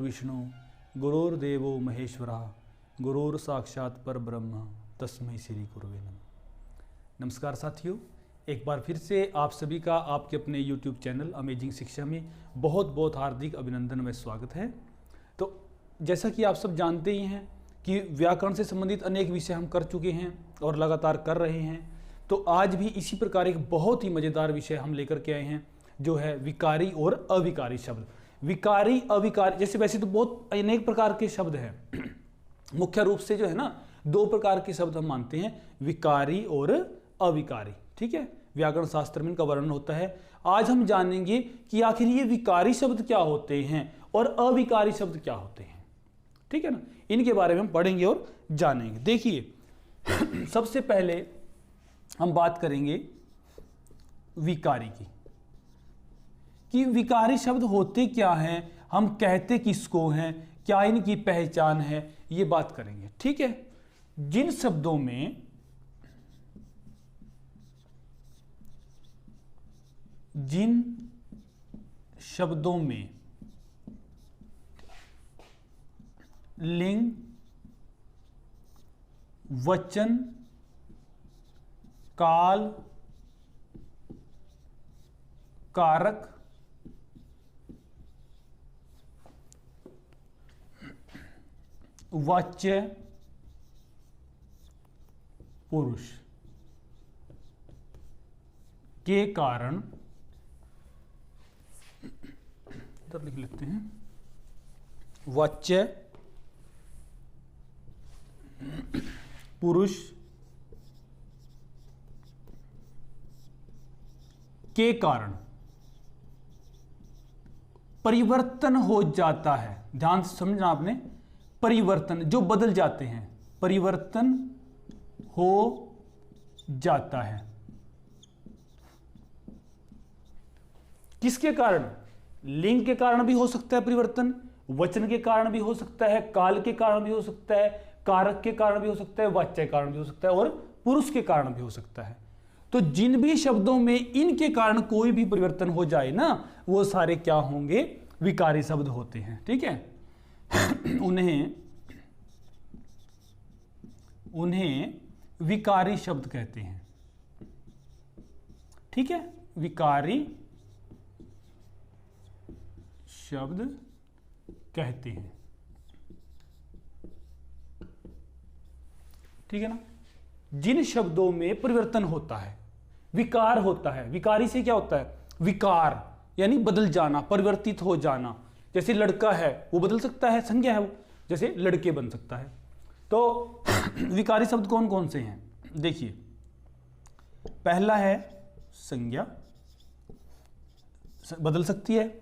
गुरुर्विष्णु गुरुर्देवो महेश्वरा गुरुर साक्षात परब्रह्म तस्मै श्री गुरुवे नमः। नमस्कार साथियों, एक बार फिर से आप सभी का आपके अपने YouTube चैनल अमेजिंग शिक्षा में बहुत बहुत हार्दिक अभिनंदन व स्वागत है। तो जैसा कि आप सब जानते ही हैं कि व्याकरण से संबंधित अनेक विषय हम कर चुके हैं और लगातार कर रहे हैं। तो आज भी इसी प्रकार एक बहुत ही मज़ेदार विषय हम लेकर के आए हैं, जो है विकारी और अविकारी शब्द। विकारी अविकारी, जैसे वैसे तो बहुत अनेक प्रकार के शब्द हैं, मुख्य रूप से जो है ना दो प्रकार के शब्द हम मानते हैं, विकारी और अविकारी। ठीक है, व्याकरण शास्त्र में इनका वर्णन होता है। आज हम जानेंगे कि आखिर ये विकारी शब्द क्या होते हैं और अविकारी शब्द क्या होते हैं। ठीक है ना, इनके बारे में हम पढ़ेंगे और जानेंगे। देखिए सबसे पहले हम बात करेंगे विकारी की, कि विकारी शब्द होते क्या हैं, हम कहते किसको हैं, क्या इनकी पहचान है, ये बात करेंगे। ठीक है, जिन शब्दों में लिंग, वचन, काल, कारक, वाच्य, पुरुष के कारण, इधर लिख लेते हैं, वाच्य, पुरुष के कारण परिवर्तन हो जाता है। ध्यान से समझना आपने, परिवर्तन जो बदल जाते हैं, परिवर्तन हो जाता है। किसके कारण? लिंग के कारण भी हो सकता है परिवर्तन, वचन के कारण भी हो सकता है, काल के कारण भी हो सकता है, कारक के कारण भी हो सकता है, वाच्य के कारण भी हो सकता है और पुरुष के कारण भी हो सकता है। तो जिन भी शब्दों में इनके कारण कोई भी परिवर्तन हो जाए ना, वो सारे क्या होंगे? विकारी शब्द होते हैं। ठीक है उन्हें विकारी शब्द कहते हैं। ठीक है, विकारी शब्द कहते हैं। ठीक है ना, जिन शब्दों में परिवर्तन होता है, विकार होता है। विकारी से क्या होता है? विकार यानी बदल जाना, परिवर्तित हो जाना। जैसे लड़का है वो बदल सकता है, संज्ञा है वो, जैसे लड़के बन सकता है। तो विकारी शब्द कौन कौन से हैं? देखिए, पहला है संज्ञा, बदल सकती है।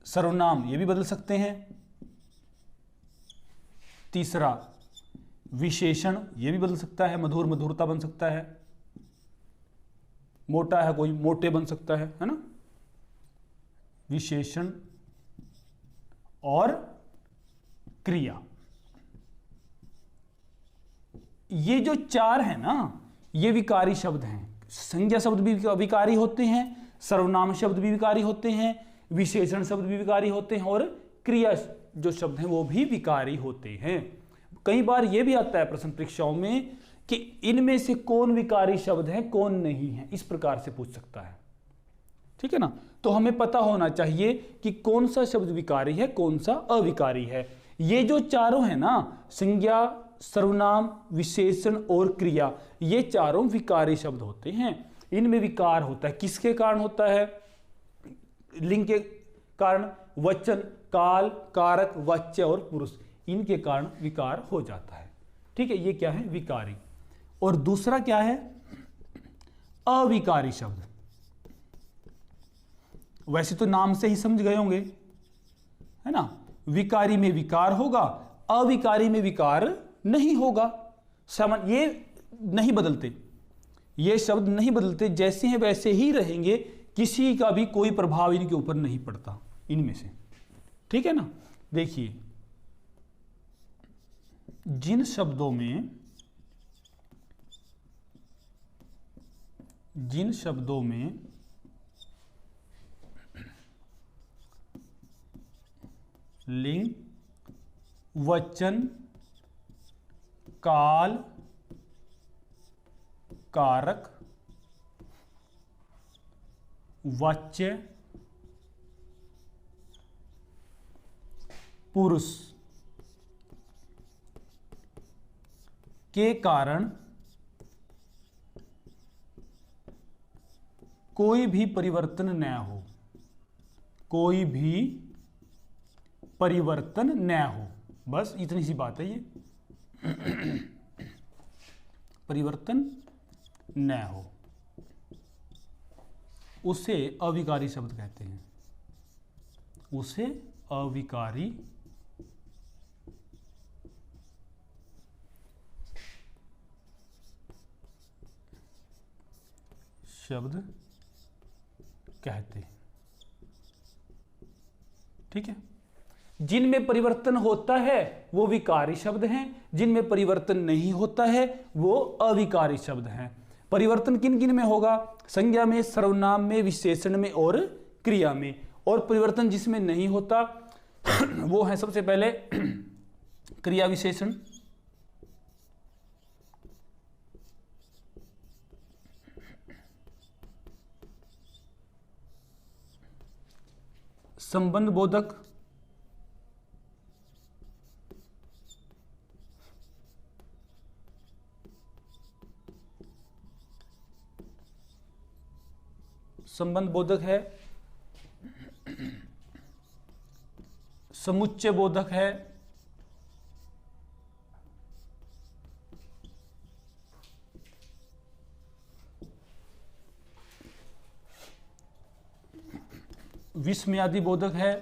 सर्वनाम, ये भी बदल सकते हैं। तीसरा विशेषण, ये भी बदल सकता है, मधुर मधुरता बन सकता है। मोटा है कोई, मोटे बन सकता है ना। विशेषण और क्रिया, ये जो चार है ना, ये विकारी शब्द हैं। संज्ञा शब्द भी विकारी होते हैं, सर्वनाम शब्द भी विकारी होते हैं, विशेषण शब्द भी विकारी होते हैं और क्रिया जो शब्द हैं वो भी विकारी होते हैं। कई बार ये भी आता है प्रश्न परीक्षाओं में कि इनमें से कौन विकारी शब्द है, कौन नहीं है, इस प्रकार से पूछ सकता है। ठीक है ना, तो हमें पता होना चाहिए कि कौन सा शब्द विकारी है, कौन सा अविकारी है। ये जो चारों है ना, संज्ञा, सर्वनाम, विशेषण और क्रिया, ये चारों विकारी शब्द होते हैं। इनमें विकार होता है, किसके कारण होता है? लिंग के कारण, वचन, काल, कारक, वाच्य और पुरुष, इनके कारण विकार हो जाता है। ठीक है, ये क्या है? विकारी। और दूसरा क्या है? अविकारी शब्द। वैसे तो नाम से ही समझ गए होंगे, है ना। विकारी में विकार होगा, अविकारी में विकार नहीं होगा। ये नहीं बदलते, ये शब्द नहीं बदलते, जैसे हैं वैसे ही रहेंगे, किसी का भी कोई प्रभाव इनके ऊपर नहीं पड़ता इनमें से। ठीक है ना। देखिए, जिन शब्दों में लिंग, वचन, काल, कारक, वाच्य, पुरुष के कारण कोई भी परिवर्तन न हो, कोई भी परिवर्तन न हो। बस इतनी सी बात है ये। परिवर्तन न हो, उसे अविकारी शब्द कहते हैं, उसे अविकारी शब्द कहते हैं। ठीक है, जिनमें परिवर्तन होता है वो विकारी शब्द हैं, जिनमें परिवर्तन नहीं होता है वो अविकारी शब्द हैं। परिवर्तन किन किन में होगा? संज्ञा में, सर्वनाम में, विशेषण में और क्रिया में। और परिवर्तन जिसमें नहीं होता वो है सबसे पहले क्रिया विशेषण, संबंध बोधक, संबंध बोधक है, समुच्चय बोधक है, विस्मयादि बोधक है,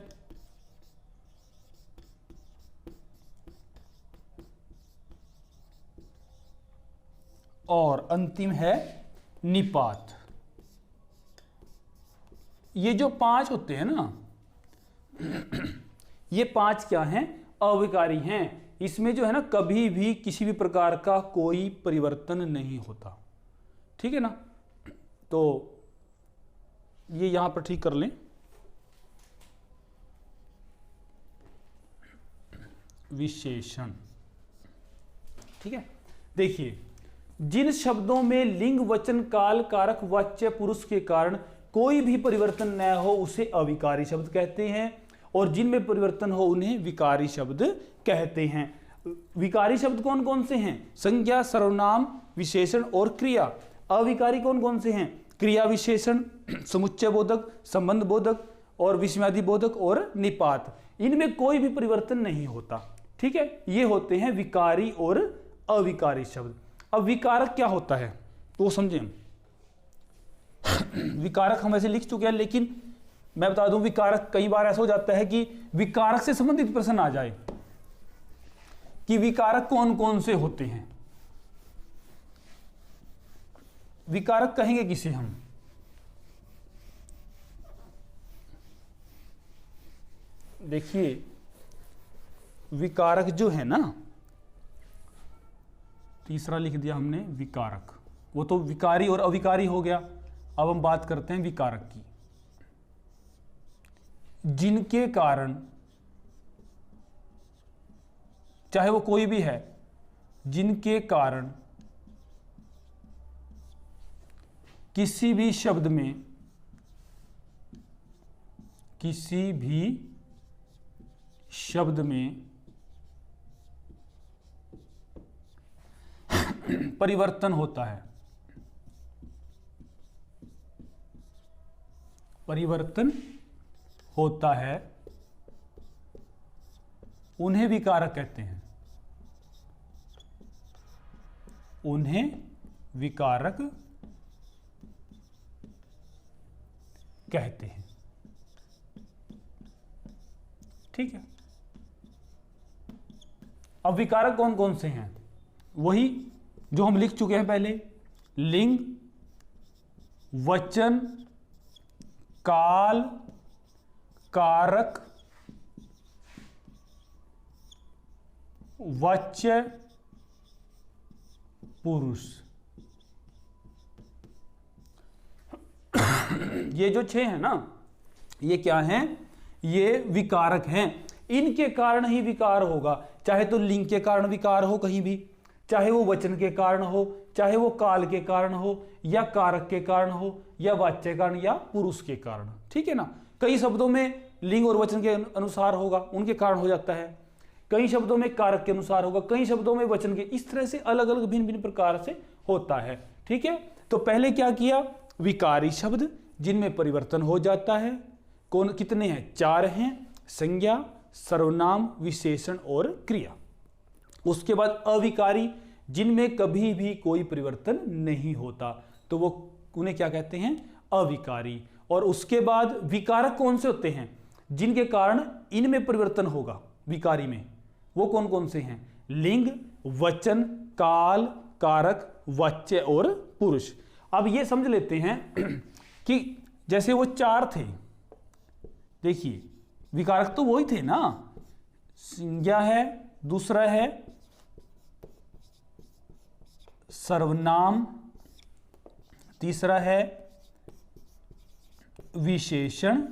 और अंतिम है निपात। ये जो पांच होते हैं ना, ये पांच क्या हैं? अविकारी हैं। इसमें जो है ना कभी भी किसी भी प्रकार का कोई परिवर्तन नहीं होता। ठीक है ना? तो ये यहां पर ठीक कर लें। विशेषण, ठीक है। देखिए, जिन शब्दों में लिंग, वचन, काल, कारक, वाच्य, पुरुष के कारण कोई भी परिवर्तन न हो उसे अविकारी शब्द कहते हैं, और जिनमें परिवर्तन हो उन्हें विकारी शब्द कहते हैं। विकारी शब्द कौन कौन से हैं? संज्ञा, सर्वनाम, विशेषण और क्रिया। अविकारी कौन कौन से हैं? क्रिया विशेषण, समुच्चय बोधक, संबंध बोधक और विस्मयादि बोधक और निपात। इनमें कोई भी परिवर्तन नहीं होता। ठीक है, ये होते हैं विकारी और अविकारी शब्द। अब विकारक क्या होता है तो समझें। विकारक हम ऐसे लिख चुके हैं, लेकिन मैं बता दूं, विकारक कई बार ऐसा हो जाता है कि विकारक से संबंधित प्रश्न आ जाए कि विकारक कौन कौन से होते हैं। विकारक कहेंगे किसे हम? देखिए, विकारक जो है ना, तीसरा लिख दिया हमने विकारक, वो तो विकारी और अविकारी हो गया। अब हम बात करते हैं विकारक की। जिनके कारण, चाहे वो कोई भी है, जिनके कारण किसी भी शब्द में, किसी भी शब्द में परिवर्तन होता है, परिवर्तन होता है, उन्हें विकारक कहते हैं, उन्हें विकारक कहते हैं। ठीक है, अब विकारक कौन कौन से हैं? वही जो हम लिख चुके हैं पहले, लिंग, वचन, काल, कारक, वाच्य, पुरुष। ये जो छह हैं ना, ये क्या हैं? ये विकारक हैं। इनके कारण ही विकार होगा। चाहे तो लिंग के कारण विकार हो कहीं भी, चाहे वो वचन के कारण हो, चाहे वो काल के कारण हो, या कारक के कारण हो, या वाच्य कारण, या पुरुष के कारण। ठीक है ना। कई शब्दों में लिंग और वचन के अनुसार होगा, उनके कारण हो जाता है। कई शब्दों में कारक के अनुसार होगा, कई शब्दों में वचन के, इस तरह से अलग अलग भिन्न भिन्न प्रकार से होता है। ठीक है। तो पहले क्या किया, विकारी शब्द जिनमें परिवर्तन हो जाता है। कौन कितने हैं, 4 हैं, संज्ञा, सर्वनाम, विशेषण और क्रिया। उसके बाद अविकारी जिनमें कभी भी कोई परिवर्तन नहीं होता, तो वो उन्हें क्या कहते हैं, अविकारी। और उसके बाद विकारक कौन से होते हैं, जिनके कारण इनमें परिवर्तन होगा विकारी में, वो कौन कौन से हैं, लिंग, वचन, काल, कारक, वाच्य और पुरुष। अब ये समझ लेते हैं कि जैसे वो 4 थे, देखिए विकारक तो वही थे ना, संज्ञा है, दूसरा है सर्वनाम, तीसरा है विशेषण,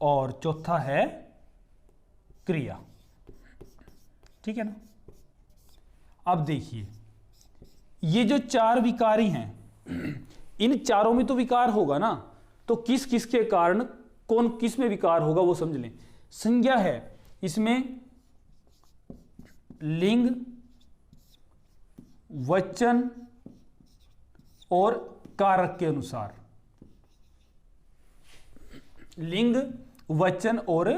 और चौथा है क्रिया। ठीक है ना। अब देखिए ये जो 4 विकारी हैं, इन चारों में तो विकार होगा ना, तो किस किस के कारण कौन किस में विकार होगा वो समझ लें। संज्ञा है, इसमें लिंग, वचन और कारक के अनुसार, लिंग, वचन और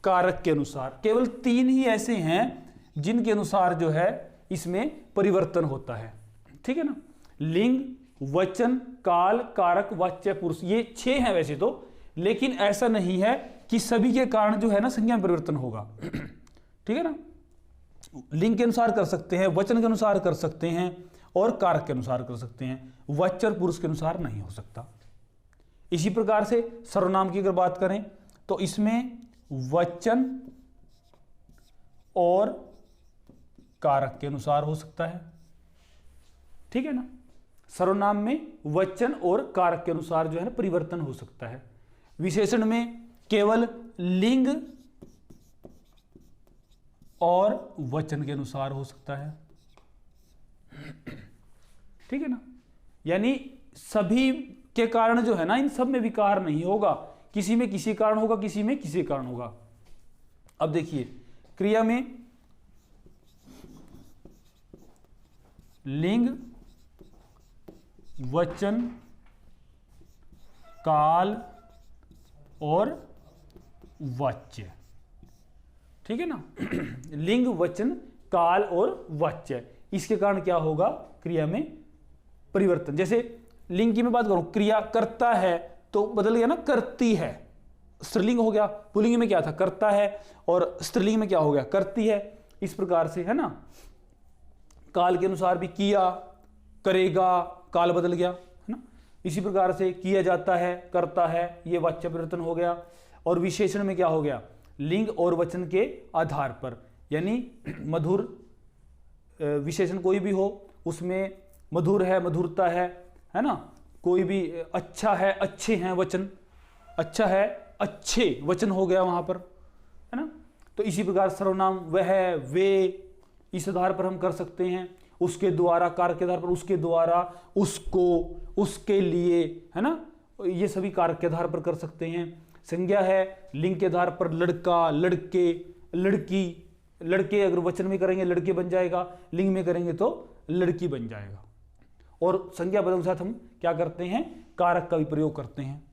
कारक के अनुसार केवल 3 ही ऐसे हैं जिनके अनुसार जो है इसमें परिवर्तन होता है। ठीक है ना। लिंग, वचन, काल, कारक, वाच्य, पुरुष, ये 6 हैं वैसे तो, लेकिन ऐसा नहीं है कि सभी के कारण जो है ना संज्ञा में परिवर्तन होगा। ठीक है ना। लिंग के अनुसार कर सकते हैं, वचन के अनुसार कर सकते हैं, और कारक के अनुसार कर सकते हैं, वाच्य और पुरुष के अनुसार नहीं हो सकता। इसी प्रकार से सर्वनाम की अगर बात करें तो इसमें वचन और कारक के अनुसार हो सकता है। ठीक है ना। सर्वनाम में वचन और कारक के अनुसार जो है ना परिवर्तन हो सकता है। विशेषण में केवल लिंग और वचन के अनुसार हो सकता है। ठीक है ना। यानी सभी के कारण जो है ना, इन सब में विकार नहीं होगा, किसी में किसी कारण होगा, किसी में किसी कारण होगा। अब देखिए क्रिया में लिंग, वचन, काल और वाच्य। ठीक है ना। लिंग, वचन, काल और वाच्य, इसके कारण क्या होगा, क्रिया में परिवर्तन। जैसे लिंग की मैं बात करूं, क्रिया करता है तो बदल गया ना, करती है, स्त्रीलिंग हो गया। पुल्लिंग में क्या था, करता है, और स्त्रीलिंग में क्या हो गया, करती है। इस प्रकार से है ना। काल के अनुसार भी किया, करेगा, काल बदल गया, है ना। इसी प्रकार से किया जाता है, करता है, ये वाच्य परिवर्तन हो गया। और विशेषण में क्या हो गया, लिंग और वचन के आधार पर, यानी मधुर विशेषण कोई भी हो, उसमें मधुर है, मधुरता है ना। कोई भी अच्छा है, अच्छे हैं, वचन अच्छा है, अच्छे वचन हो गया वहां पर, है ना। तो इसी प्रकार सर्वनाम वह, वे, इस आधार पर हम कर सकते हैं। उसके द्वारा, कारक के आधार पर, उसके द्वारा, उसको, उसके लिए, है ना, ये सभी कारक के आधार पर कर सकते हैं। संज्ञा है, लिंग के आधार पर लड़का, लड़के, लड़की, लड़के अगर वचन में करेंगे लड़के बन जाएगा, लिंग में करेंगे तो लड़की बन जाएगा। और संज्ञा पदों के साथ हम क्या करते हैं, कारक का भी प्रयोग करते हैं।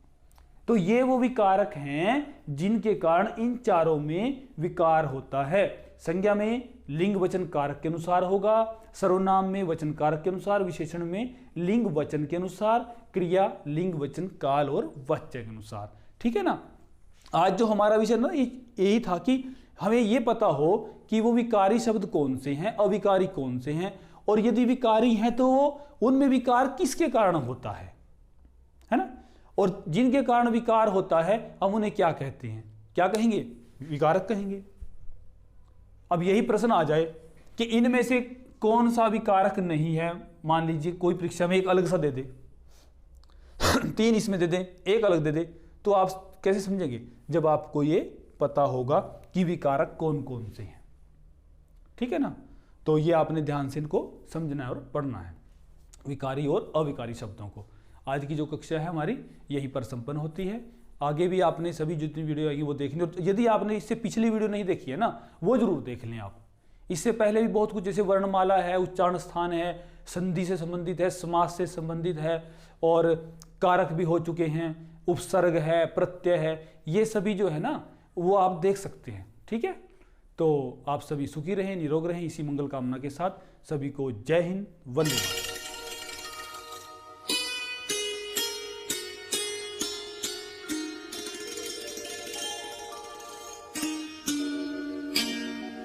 तो ये वो विकारक हैं जिनके कारण इन चारों में विकार होता है। संज्ञा में लिंग, वचन, कारक के अनुसार होगा, सर्वनाम में वचन, कारक के अनुसार, विशेषण में लिंग, वचन के अनुसार, क्रिया लिंग, वचन, काल और वाच्य के अनुसार। ठीक है ना। आज जो हमारा विषय ना यही था कि हमें यह पता हो कि वो विकारी शब्द कौन से हैं, अविकारी कौन से हैं, और यदि विकारी हैं तो वो उनमें विकार किसके कारण होता है ना। और जिनके कारण विकार होता है हम उन्हें क्या कहते हैं, क्या कहेंगे, विकारक कहेंगे। अब यही प्रश्न आ जाए कि इनमें से कौन सा विकारक नहीं है। मान लीजिए कोई परीक्षा में एक अलग सा दे दे, 3 इसमें दे दे, एक अलग दे दे, तो आप कैसे समझेंगे, जब आपको ये पता होगा कि विकारक कौन कौन से हैं। ठीक है ना, तो ये आपने ध्यान से इनको समझना है और पढ़ना है, विकारी और अविकारी शब्दों को। आज की जो कक्षा है हमारी यहीं पर संपन्न होती है। आगे भी आपने सभी जितनी वीडियो आएगी वो देखनी, और यदि आपने इससे पिछली वीडियो नहीं देखी है ना, वो जरूर देख लें आप। इससे पहले भी बहुत कुछ, जैसे वर्णमाला है, उच्चारण स्थान है, संधि से संबंधित है, समास से संबंधित है, और कारक भी हो चुके हैं, उपसर्ग है, प्रत्यय है, ये सभी जो है ना वो आप देख सकते हैं। ठीक है, तो आप सभी सुखी रहें, निरोग रहें, इसी मंगल कामना के साथ सभी को जय हिंद, वंदे मातरम।